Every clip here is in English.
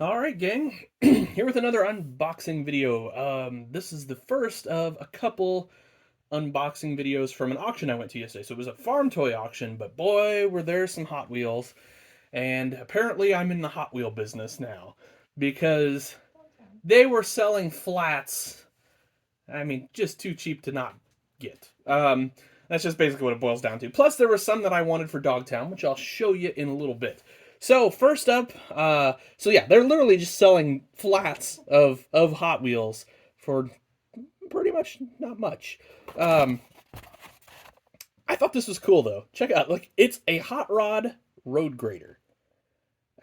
Alright, gang. Here with another unboxing video. This is the first of a couple unboxing videos from an auction I went to yesterday. So it was a farm toy auction, but boy, were there some Hot Wheels. And apparently I'm in the Hot Wheel business now. Because they were selling flats. I mean, just too cheap to not get. That's just basically what it boils down to. Plus, there were some that I wanted for Dogtown, which I'll show you in a little bit. So first up, so yeah, they're literally just selling flats of Hot Wheels for pretty much not much. Um, I thought this was cool though. Check it out, like it's a hot rod road grader.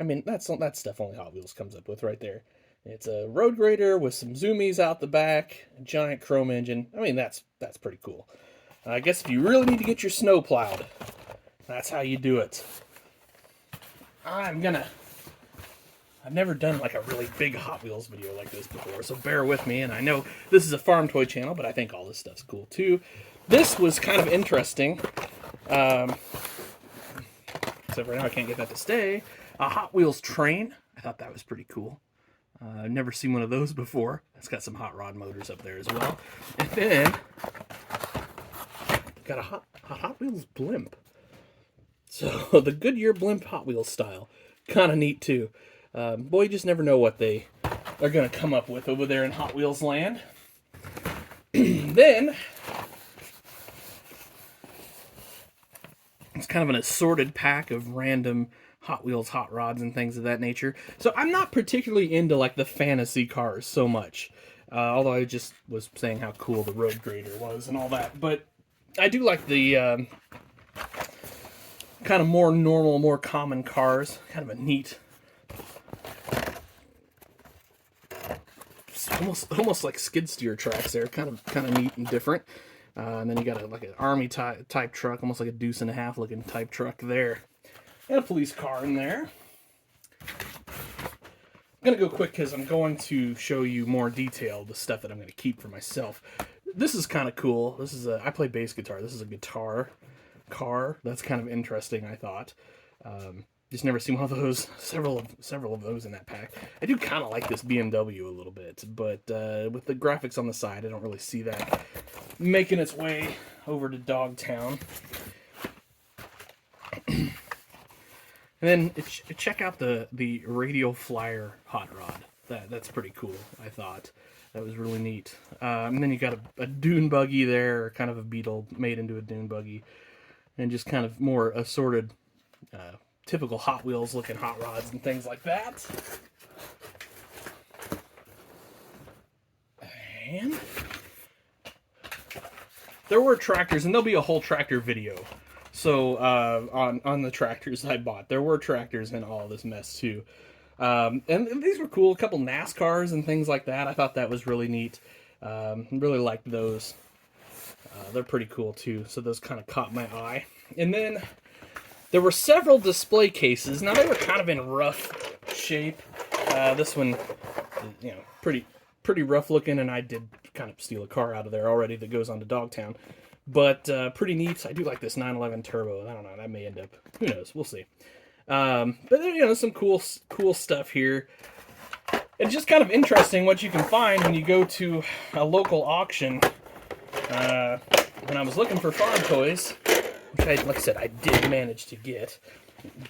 I mean, that stuff only Hot Wheels comes up with right there. It's a road grader with some zoomies out the back, a giant chrome engine. I mean, that's pretty cool. I guess if you really need to get your snow plowed, that's how you do it. I've never done like a really big Hot Wheels video like this before, so bear with me. And I know this is a farm toy channel, but I think all this stuff's cool too. This was kind of interesting. Except for now I can't get that to stay. A Hot Wheels train. I thought that was pretty cool. I've never seen one of those before. It's got some hot rod motors up there as well. And then got a Hot Wheels blimp. So the Goodyear blimp Hot Wheels style. Kind of neat too. Boy, you just never know what they are going to come up with over there in Hot Wheels land. Then it's kind of an assorted pack of random Hot Wheels hot rods and things of that nature. So I'm not particularly into like the fantasy cars so much. Although I just was saying how cool the road grader was and all that. But I do like the kind of more normal, more common cars. Kind of a neat, almost like skid steer tracks there. Kind of neat and different. And then you got like an army type truck, almost like a deuce and a half looking type truck there. And a police car in there. I'm going to go quick because I'm going to show you more detail, the stuff that I'm going to keep for myself. This is kind of cool. This is I play bass guitar. This is a guitar car. That's kind of interesting, I thought. Just never seen one of those. Several of those in that pack. I do kind of like this BMW a little bit, but with the graphics on the side, I don't really see that making its way over to Dogtown. And then check out the radial flyer hot rod. That's pretty cool, I thought. That was really neat. And then you got a dune buggy there, kind of a Beetle made into a dune buggy. And just kind of more assorted, typical Hot Wheels looking hot rods and things like that. And there were tractors, and there'll be a whole tractor video. So on the tractors I bought, there were tractors in all this mess too. And these were cool. A couple NASCARs and things like that. I thought that was really neat. Really liked those. They're pretty cool too. So those kind of caught my eye. And then there were several display cases. Now they were kind of in rough shape. This one, you know, pretty rough looking, and I did kind of steal a car out of there already that goes on to Dogtown. But pretty neat. I do like this 911 Turbo. I don't know. That may end up. Who knows? We'll see. But you know, some cool stuff here. It's just kind of interesting what you can find when you go to a local auction. When I was looking for farm toys, which like I said, I did manage to get,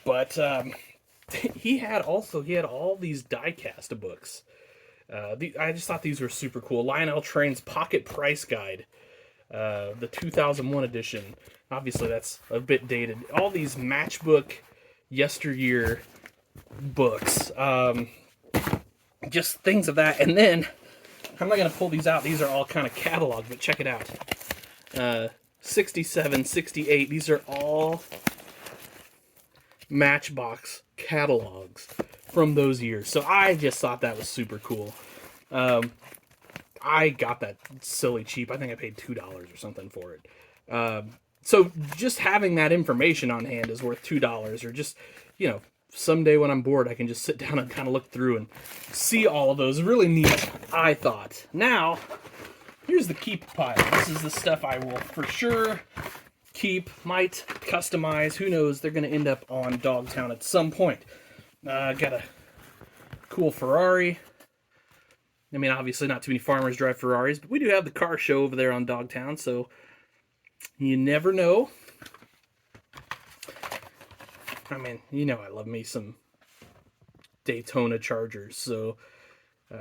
but he had all these die-cast books. I just thought these were super cool. Lionel Train's Pocket Price Guide. The 2001 edition. Obviously, that's a bit dated. All these matchbook yesteryear books. Just things of that. And then, I'm not going to pull these out. These are all kind of catalog, but check it out. 67, 68. These are all Matchbox catalogs from those years. So I just thought that was super cool. I got that silly cheap. I think I paid $2 or something for it. So just having that information on hand is worth $2. Or just, you know, someday when I'm bored, I can just sit down and kind of look through and see all of those. Really neat, I thought. Now, here's the keep pile. This is the stuff I will for sure keep, might customize. Who knows? They're going to end up on Dogtown at some point. Got a cool Ferrari. I mean, obviously not too many farmers drive Ferraris, but we do have the car show over there on Dogtown, so you never know. I mean, you know I love me some Daytona Chargers, so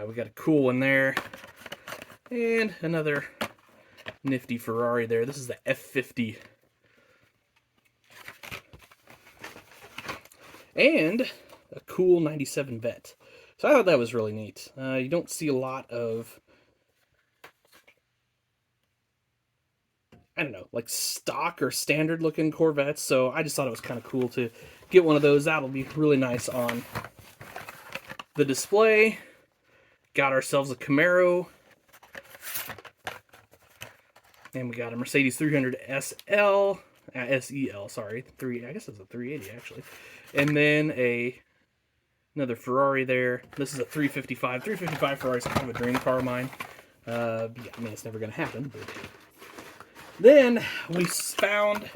we got a cool one there. And another nifty Ferrari there. This is the F50. And a cool 97 Vet. So I thought that was really neat. You don't see a lot of, I don't know, like stock or standard looking Corvettes. So I just thought it was kind of cool to get one of those. That'll be really nice on the display. Got ourselves a Camaro. And we got a Mercedes 300 SL. SEL, sorry. I guess it's a 380 actually. And then another Ferrari there. This is a 355. 355 Ferrari is kind of a dream car of mine. Yeah, I mean, it's never going to happen. But then we found,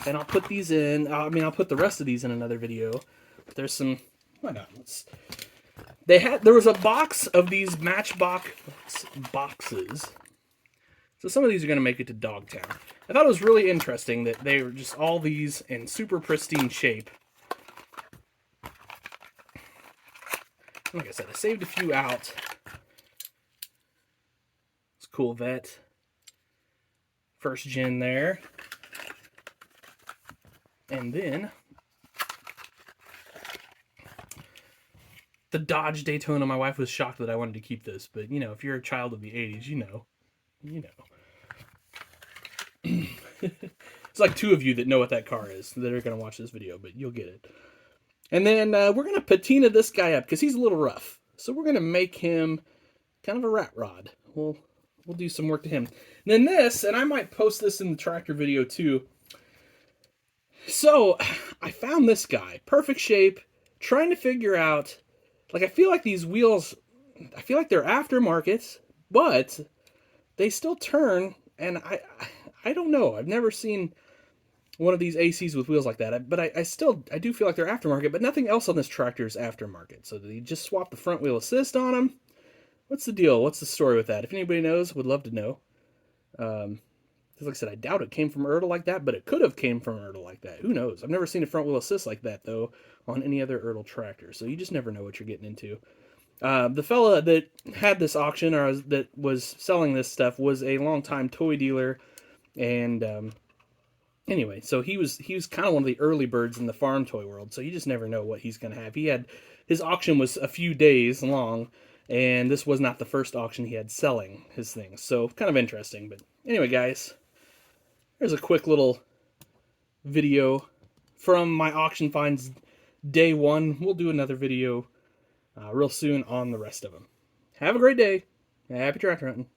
and I'll put these in, I'll put the rest of these in another video. There's some, why not? There was a box of these Matchbox boxes. So some of these are going to make it to Dogtown. I thought it was really interesting that they were just all these in super pristine shape. Like I said, I saved a few out. It's a cool Vet. First gen there. And then the Dodge Daytona. My wife was shocked that I wanted to keep this, but you know, if you're a child of the 80s, you know. It's like two of you that know what that car is that are going to watch this video, but you'll get it. And then we're going to patina this guy up because he's a little rough. So we're going to make him kind of a rat rod. We'll do some work to him. And then this, and I might post this in the tractor video too. So I found this guy, perfect shape, trying to figure out, like I feel like these wheels, I feel like they're aftermarket, but they still turn, and I don't know. I've never seen one of these ACs with wheels like that, but I do feel like they're aftermarket, but nothing else on this tractor is aftermarket. So did he just swap the front wheel assist on them? What's the deal? What's the story with that? If anybody knows, would love to know. Like I said, I doubt it came from Ertl like that, but it could have came from Ertl like that. Who knows? I've never seen a front wheel assist like that, though, on any other Ertl tractor, so you just never know what you're getting into. The fella that had this auction, or that was selling this stuff, was a longtime toy dealer, and anyway, so he was kind of one of the early birds in the farm toy world, so you just never know what he's going to have. His auction was a few days long, and this was not the first auction he had selling his things, so kind of interesting. But anyway, guys, there's a quick little video from my auction finds day one. We'll do another video real soon on the rest of them. Have a great day. Happy tractor hunting.